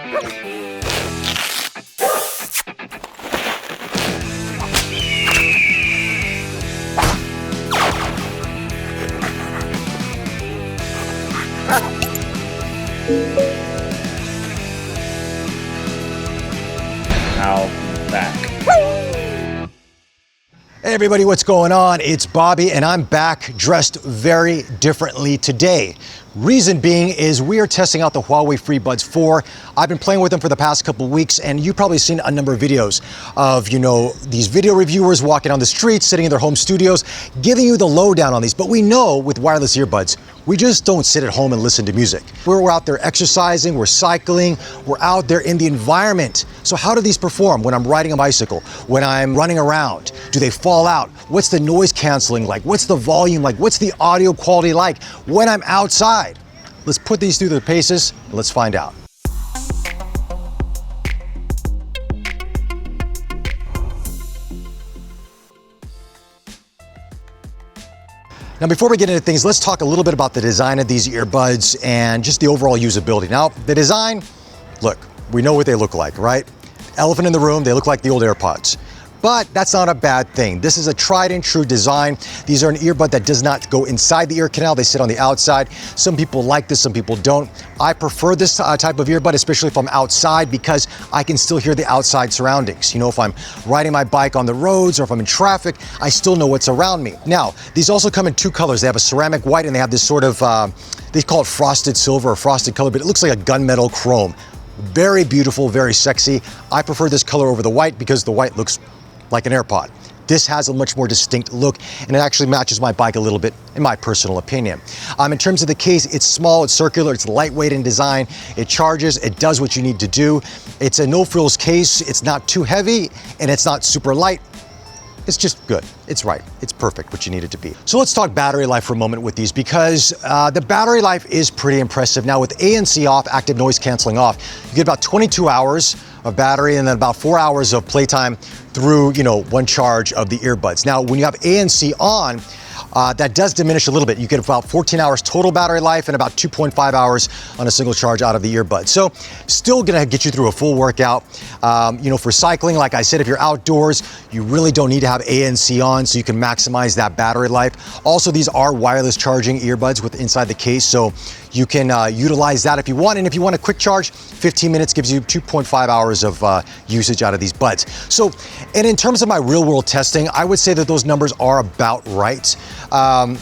Now back. Hey everybody, what's going on? It's Bobby and I'm back dressed very differently today. Reason being is we are testing out the Huawei FreeBuds 4. I've been playing with them for the past couple of weeks and you've probably seen a number of videos of, these video reviewers walking on the streets, sitting in their home studios, giving you the lowdown on these. But we know with wireless earbuds, we just don't sit at home and listen to music. We're out there exercising, we're cycling, we're out there in the environment. So how do these perform when I'm riding a bicycle, when I'm running around? Do they fall out? What's the noise canceling like? What's the volume like? What's the audio quality like when I'm outside? Let's put these through their paces and let's find out. Now, before we get into things, let's talk a little bit about the design of these earbuds and just the overall usability. Now, the design, look, we know what they look like, right? Elephant in the room, they look like the old AirPods. But that's not a bad thing. This is a tried and true design. These are an earbud that does not go inside the ear canal. They sit on the outside. Some people like this, some people don't. I prefer this type of earbud, especially if I'm outside, because I can still hear the outside surroundings. If I'm riding my bike on the roads or if I'm in traffic, I still know what's around me. Now, these also come in two colors. They have a ceramic white and they have this sort of, they call it frosted silver or frosted color, but it looks like a gunmetal chrome. Very beautiful, very sexy. I prefer this color over the white because the white looks like an AirPod. This has a much more distinct look and it actually matches my bike a little bit, in my personal opinion. In terms of the case, it's small, it's circular, it's lightweight in design, it charges, it does what you need to do. It's a no-frills case, it's not too heavy and it's not super light. It's just good, it's right, it's perfect, what you need it to be. So let's talk battery life for a moment with these because the battery life is pretty impressive. Now with ANC off, active noise canceling off, you get about 22 hours of battery and then about 4 hours of playtime through, one charge of the earbuds. Now, when you have ANC on, that does diminish a little bit. You get about 14 hours total battery life and about 2.5 hours on a single charge out of the earbuds. So still gonna get you through a full workout. For cycling, like I said, if you're outdoors, you really don't need to have ANC on so you can maximize that battery life. Also, these are wireless charging earbuds with inside the case, so you can utilize that if you want. And if you want a quick charge, 15 minutes gives you 2.5 hours of usage out of these buds. So, and in terms of my real world testing, I would say that those numbers are about right.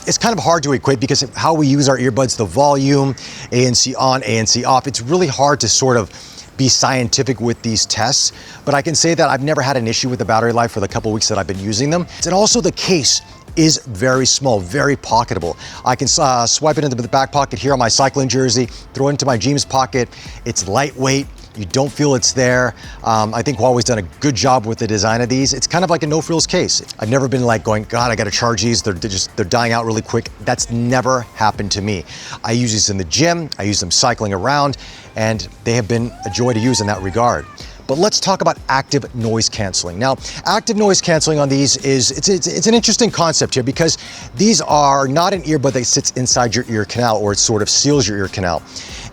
It's kind of hard to equate because of how we use our earbuds, the volume, ANC on, ANC off. It's really hard to sort of be scientific with these tests, but I can say that I've never had an issue with the battery life for the couple weeks that I've been using them. And also the case is very small, very pocketable. I can swipe it into the back pocket here on my cycling jersey, throw it into my jeans pocket. It's lightweight. You don't feel it's there. I think Huawei's done a good job with the design of these. It's kind of like a no-frills case. I've never been like going, God, I gotta charge these. They're dying out really quick. That's never happened to me. I use these in the gym. I use them cycling around, and they have been a joy to use in that regard. But let's talk about active noise canceling. Now, active noise canceling on these it's an interesting concept here because these are not an earbud that sits inside your ear canal or it sort of seals your ear canal.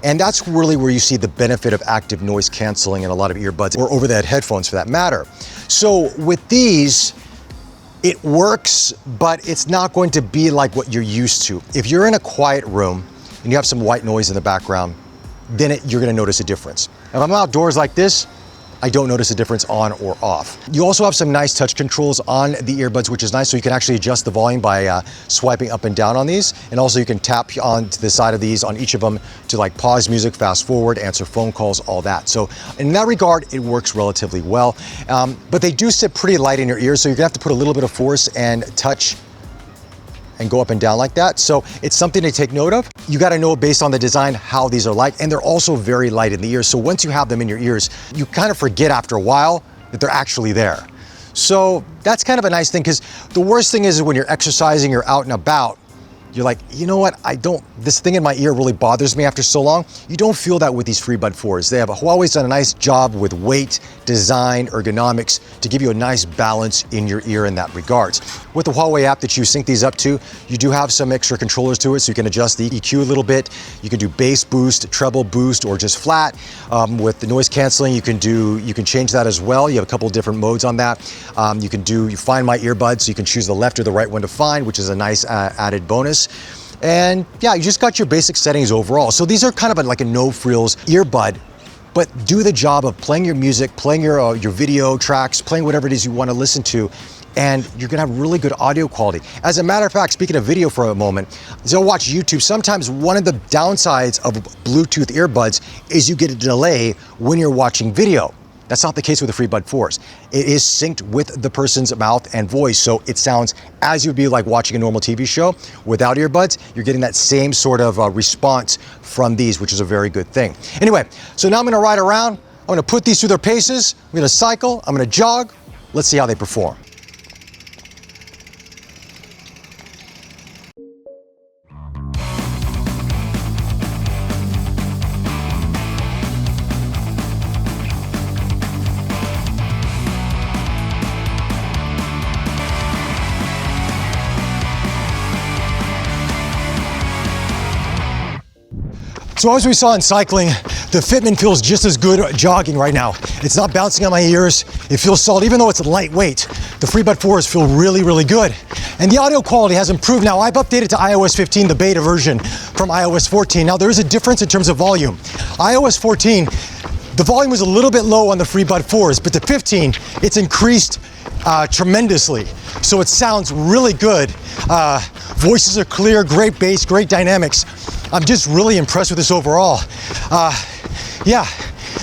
And that's really where you see the benefit of active noise canceling in a lot of earbuds or over-the-head headphones for that matter. So with these, it works, but it's not going to be like what you're used to. If you're in a quiet room and you have some white noise in the background, then you're gonna notice a difference. If I'm outdoors like this, I don't notice a difference on or off. You also have some nice touch controls on the earbuds, which is nice. So you can actually adjust the volume by swiping up and down on these. And also you can tap onto the side of these on each of them to like pause music, fast forward, answer phone calls, all that. So in that regard, it works relatively well. But they do sit pretty light in your ears. So you're gonna have to put a little bit of force and touch and go up and down like that. So it's something to take note of. You got to know based on the design how these are like, and they're also very light in the ears. So once you have them in your ears, you kind of forget after a while that they're actually there. So that's kind of a nice thing because the worst thing is when you're exercising, you're out and about, you're like, you know what, this thing in my ear really bothers me after so long. You don't feel that with these FreeBud 4s. Huawei's done a nice job with weight, design, ergonomics to give you a nice balance in your ear in that regards. With the Huawei app that you sync these up to, you do have some extra controllers to it, so you can adjust the EQ a little bit. You can do bass boost, treble boost, or just flat. With the noise canceling, you can change that as well. You have a couple of different modes on that. You find my earbuds, so you can choose the left or the right one to find, which is a nice added bonus. And yeah, you just got your basic settings overall. So these are kind of like a no-frills earbud, but do the job of playing your music, playing your video tracks, playing whatever it is you want to listen to, and you're gonna have really good audio quality. As a matter of fact, speaking of video for a moment, as I watch YouTube, sometimes one of the downsides of Bluetooth earbuds is you get a delay when you're watching video. That's not the case with the FreeBud 4s. It is synced with the person's mouth and voice, so it sounds as you'd be like watching a normal TV show. Without earbuds, you're getting that same sort of response from these, which is a very good thing. Anyway, so now I'm gonna ride around. I'm gonna put these through their paces. I'm gonna cycle, I'm gonna jog. Let's see how they perform. So as we saw in cycling, the Fitment feels just as good jogging right now. It's not bouncing on my ears. It feels solid, even though it's lightweight. The FreeBud 4s feel really, really good. And the audio quality has improved now. I've updated to iOS 15, the beta version from iOS 14. Now there is a difference in terms of volume. iOS 14, the volume was a little bit low on the FreeBud 4s, but the 15, it's increased tremendously. So it sounds really good. Voices are clear, great bass, great dynamics. I'm just really impressed with this overall. Yeah,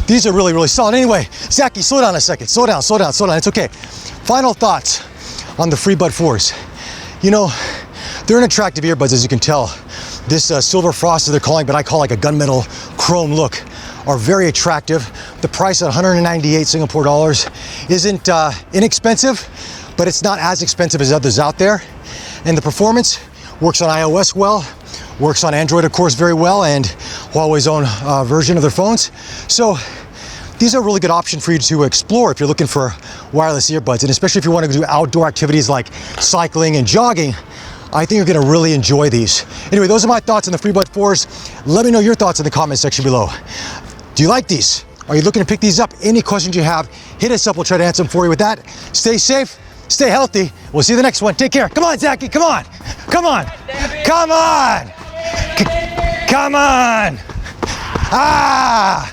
these are really, really solid. Anyway, Zachy, slow down a second. Slow down. It's okay. Final thoughts on the FreeBud 4s. You know, they're an attractive earbuds, as you can tell. This silver frosted, they're calling, but I call like a gunmetal chrome look, are very attractive. The price at 198 Singapore dollars isn't inexpensive, but it's not as expensive as others out there. And the performance works on iOS well, works on Android, of course, very well, and Huawei's own version of their phones. So these are a really good option for you to explore if you're looking for wireless earbuds, and especially if you want to do outdoor activities like cycling and jogging. I think you're going to really enjoy these. Anyway, those are my thoughts on the FreeBud 4s. Let me know your thoughts in the comment section below. Do you like these? Are you looking to pick these up? Any questions you have, hit us up. We'll try to answer them for you. With that, stay safe, stay healthy. We'll see you the next one. Take care. Come on, Zachy. Come on. Come on. Come on. Come on. Ah!